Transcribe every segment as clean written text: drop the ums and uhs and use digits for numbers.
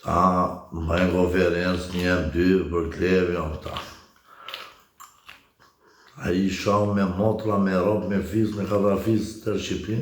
Bëjnë konferencë, 1-2 për klevi, këta. A i shau me motra, me ropë, me fis, me katrafis të Shqipin,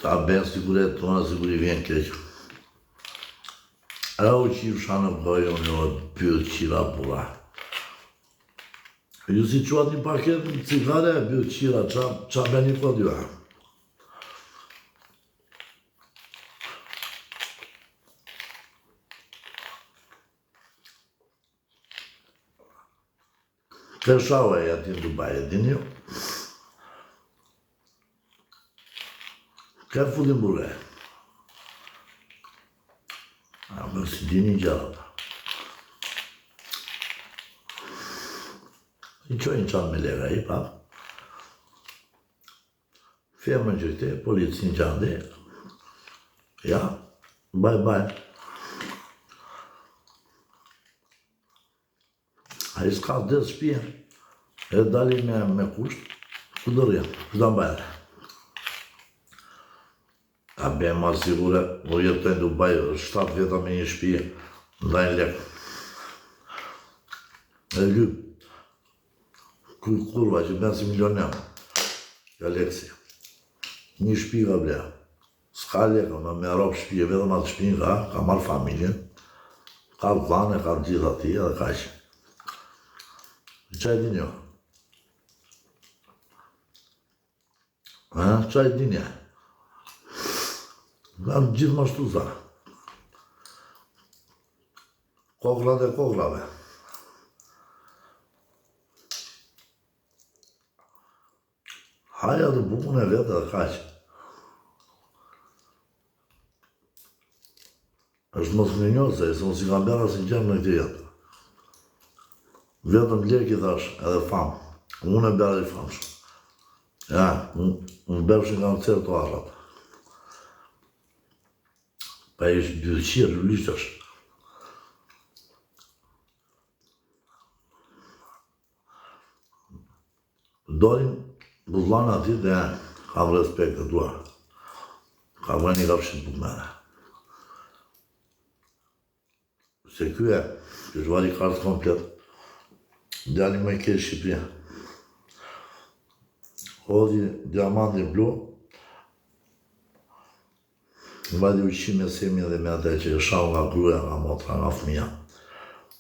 ta ben siguret tona, siguri vjen keq. E u qivë shanë bëjë, unë o pyët qira pura. Ju si quat një paket në cigare, pyët qira, qa ben një kod ju. Këshau e ati në Dubai, e dini ju? Ka futin bure. Më si dini gjallë. I qojnë qanë me lega i pa. Femën që këte, policin qanë dhe. Ja, bye. A i s'ka dhe shpia. E dali me kusht, ku dërja, këta mbajre. A be ma sigure, o jetojnë Dubai, 7 veta me një shpije, ndajnë lek. E lyp, kurva që ben si milionem, ka lekësi. Një shpije ka ble, s'ka leka, me ropë shpije, vetëm atë shpije ka marrë familjen, ka dhane, ka gjitha ti, edhe ka që. Qaj din jo? Qaj din ja? Nga gjithë më shtu za. Kokrat e kokrave. Haja të bukun e vetë dhe kaqë. është mos më njohë se unë si kam bera si gjemë në këtë jetë. Vetëm leki thash edhe famë. Unë e bera i famshë. Ja, unë bërëshin kam cërë të arrat. Pa ishë dyqirë, lyshtësh. Dorim buzlan ati dhe kam respekt e tua. Ka vënë i rafshin për mene. Se kjo zhvari kartë komplet. Djali më i kesh Shqipëria. Hodhi diamanti blu. Në vadi uqime semi edhe me atë që shau nga gruja, nga motra, nga fëmija.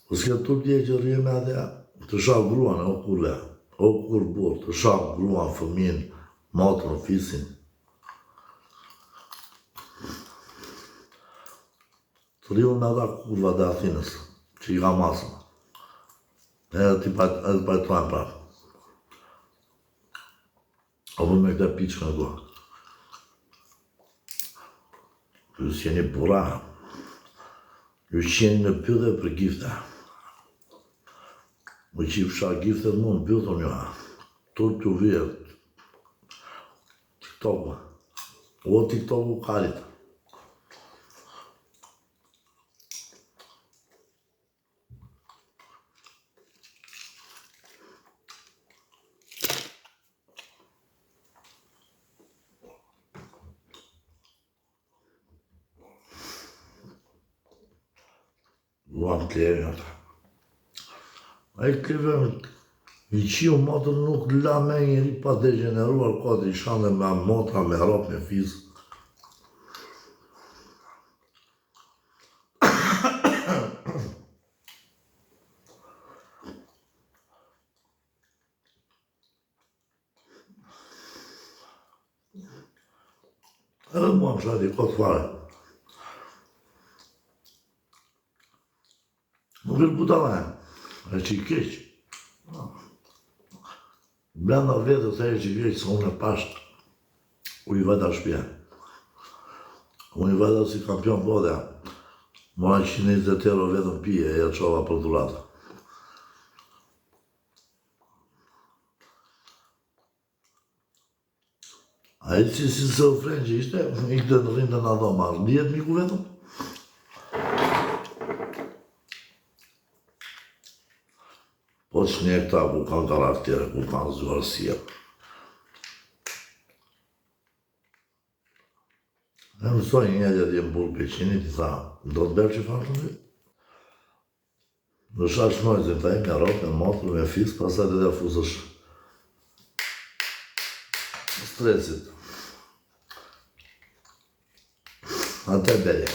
O s'ke tu dje që rrje me atë, të shau gruan, o kurve, o kur burë, të shau gruan, fëmin, motrën, fisin. Të rriun me ata kurva dhe Athinës, që i ka masën. Edhe të pajtojnë prapë. Apo me këta piqë në doa. Ju s'jeni bura. Ju qeni në pydhe për gifte. Më që i fsha giftet mu në pythëm jo. Tur t'ju vjet. TikTok-u. O TikTok-u karit. Luam klevi ata. A i kleve i qiu motër nuk la me njëri pa degeneruar kodë i shande me motra, me ropë, me fizë. Edhe mua më shati kodë fare. Nuk është budala e që i keqë. Blenda vetës e që i keqë, se unë e pashtë, u i vajta shpje. Unë i vajta si kampion bodja, mora 120 euro vetëm pije, e qova për durata. A i si se ofren që ishte, i këtë në rindë në ato marrë, 10 miku vetëm. Po që një këta ku kanë karaktere, ku kanë zvarësia. E mësoj një dje më burë peqinit, i tha, do të bërë që farë të dy? Në shash nojzën, ta e me ropë, me motrë, me fis, pasaj të dhe fuzësh stresit. Atë e belje.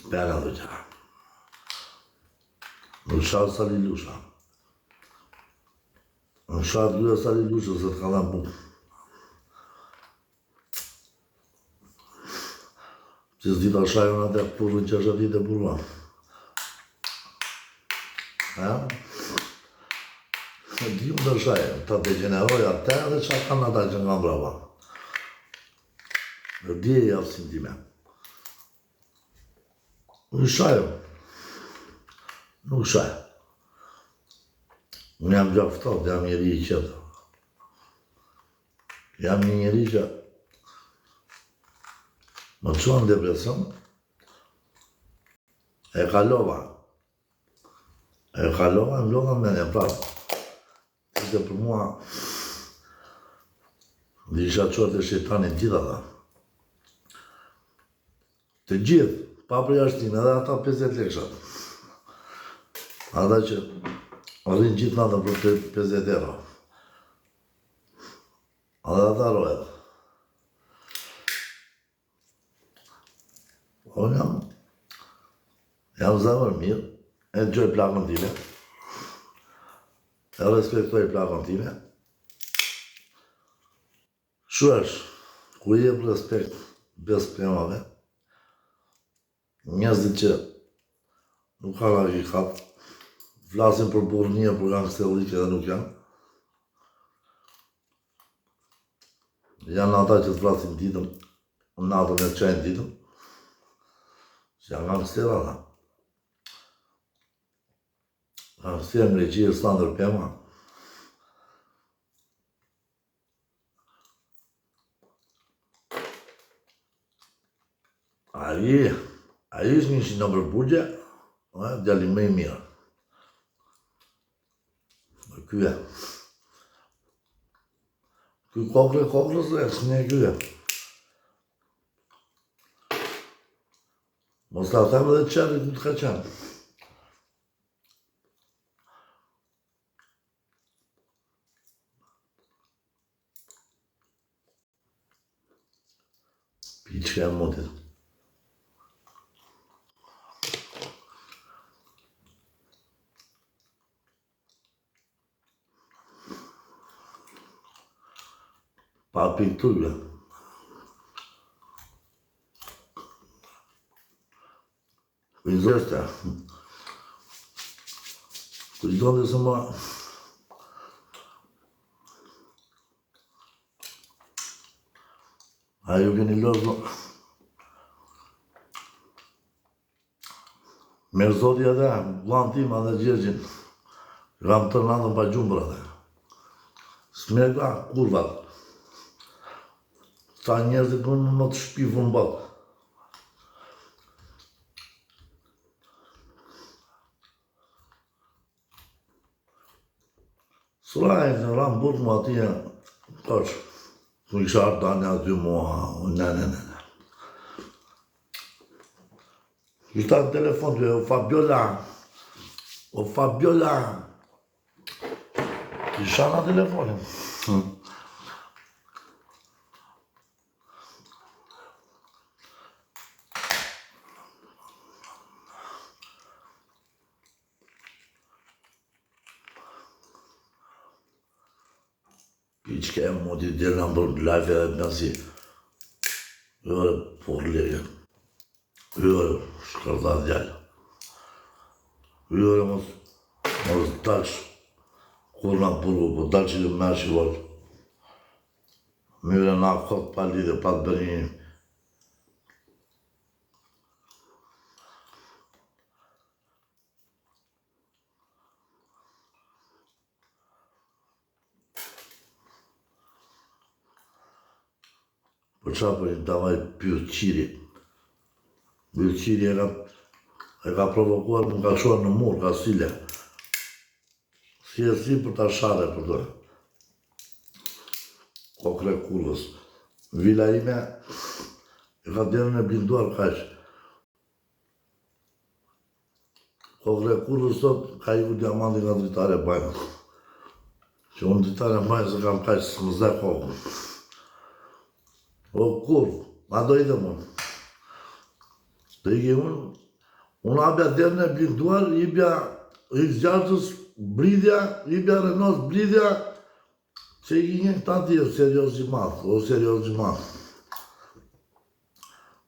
Spera dhe qa. Në shash sali lusha. Në shash duhe sali lusha, se të ka dhe bukë. Që s'di të shajon atë e purën që është ati të burra. Di më të shajon, të degeneroj atë dhe që kanë ata që nga brava. Dhe di e javësin time. Nuk shajon. Nuk shajon. Unë jam gjaftot, jam njeri i qetë. Jam një njeri që më qënë depresion, e kalova, më lodha me një prapë. Ishte për mua, dhe isha qërët e shetanin gjitha ta. Të gjithë, pa përjashtim, edhe ata 50 lekshat. Ata që rrinë gjithë natën për 50 euro. Edhe ata rojet. Unë jam zemër mirë, e gjoj plakën time, e respektoj plakën time. Shu është, ku jep respekt bes premave, njerëzit që nuk ka rakikat, flasin për burnia, për gangsterlike dhe nuk janë. Janë ata që të flasin ditën, natën e qajnë ditën, që janë gangstera ata. Gangsterë në regjie standër pema. Aji është një që në përbugje, djali më i mirë. Kyje. Ky kokrës dhe së një kyje. Mos ta them edhe qerit ku të ka qenë. Pi që ka e motit. Pa pikturve. Kujzeste. Kujzonde se ma... A ju keni lëzë... Me zotja dhe, vlanë tim anë dhe Gjergjin. Kam të natën pa gjumbra dhe. Smega, kurvat. Ta njerëzit kënë më të shpifu në batë. Surajnë në ramë burë më atje, tash, ku isha arta një 2 muha, ne. Ishta në telefon të o Fabiola, isha në telefonin. Pi që ka e moti djelë në bërë live edhe të nësi. Yore porlige. Yore shkërda djallë. Yore mos dalsh kur në burgu, po dalsh që me që vërë. Myre nga këtë pa lidhe, pa të bërinjë. Për qa për një davaj Bylqiri. Bylqiri e ka provokuar më ka shuar në mur, ka sile. Si për ta share për të. Kokre Kurrës. Vila ime e ka derën e blinduar kaq. Kokre Kurrës sot ka iku diamanti nga Dritare Bajna. Që unë Dritare Bajna se kam kaq së më zë kokën. O kur, ma do ide unë. Do ike unë abja derën e blinduar, ibja X-Gjartës bridhja, ibja Renault bridhja, që i një këta tjerë, serios gjimat.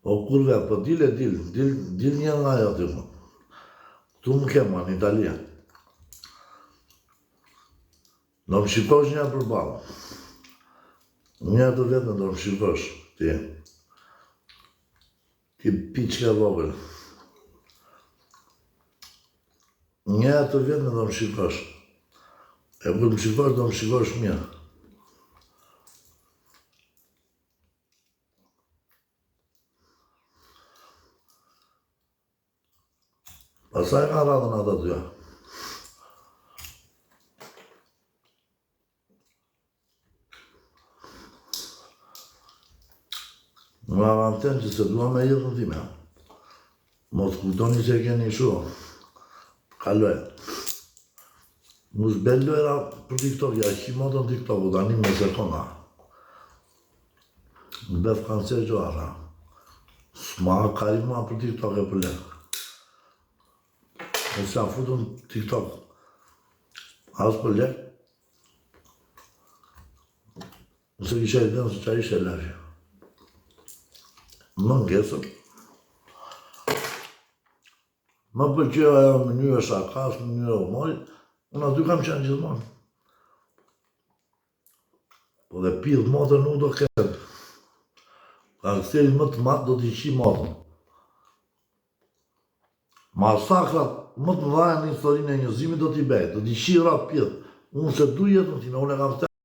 O kurve, po dil një nga jo të më. Tu më kema në Italia. Do më shikosh një përbalë. Një të vetë do më shikosh, ti. Ti piqke vogël. Një të vetë do më shikosh. E kur më shikosh, do më shikosh mirë. Pasaj ka radhën ata të ja. Më avanten që se dua me jetën time. Mos kujtoni që e keni shu. Kaloj. Mus bello era për TikTok, ja që modën TikTok, u tani me sekonda. Në beth kanë se gjoara. S'ma karima për TikTok e për le. E se a futën TikTok. As për le. Nëse kisha i denë se qa ishe lefja. Më ngesëm. Më përqeja e mënyrë shakas, mënyrë humorit, unë aty kam qenë gjithmonë. Po dhe pidhë motën nuk do këtë. Ka këthejnë më të matë do t'i qi motën. Masakrat më të dhaja në historinë e njëzimit do t'i bejt, do t'i qi rap pidhë. Unë se du jetën time, unë e kam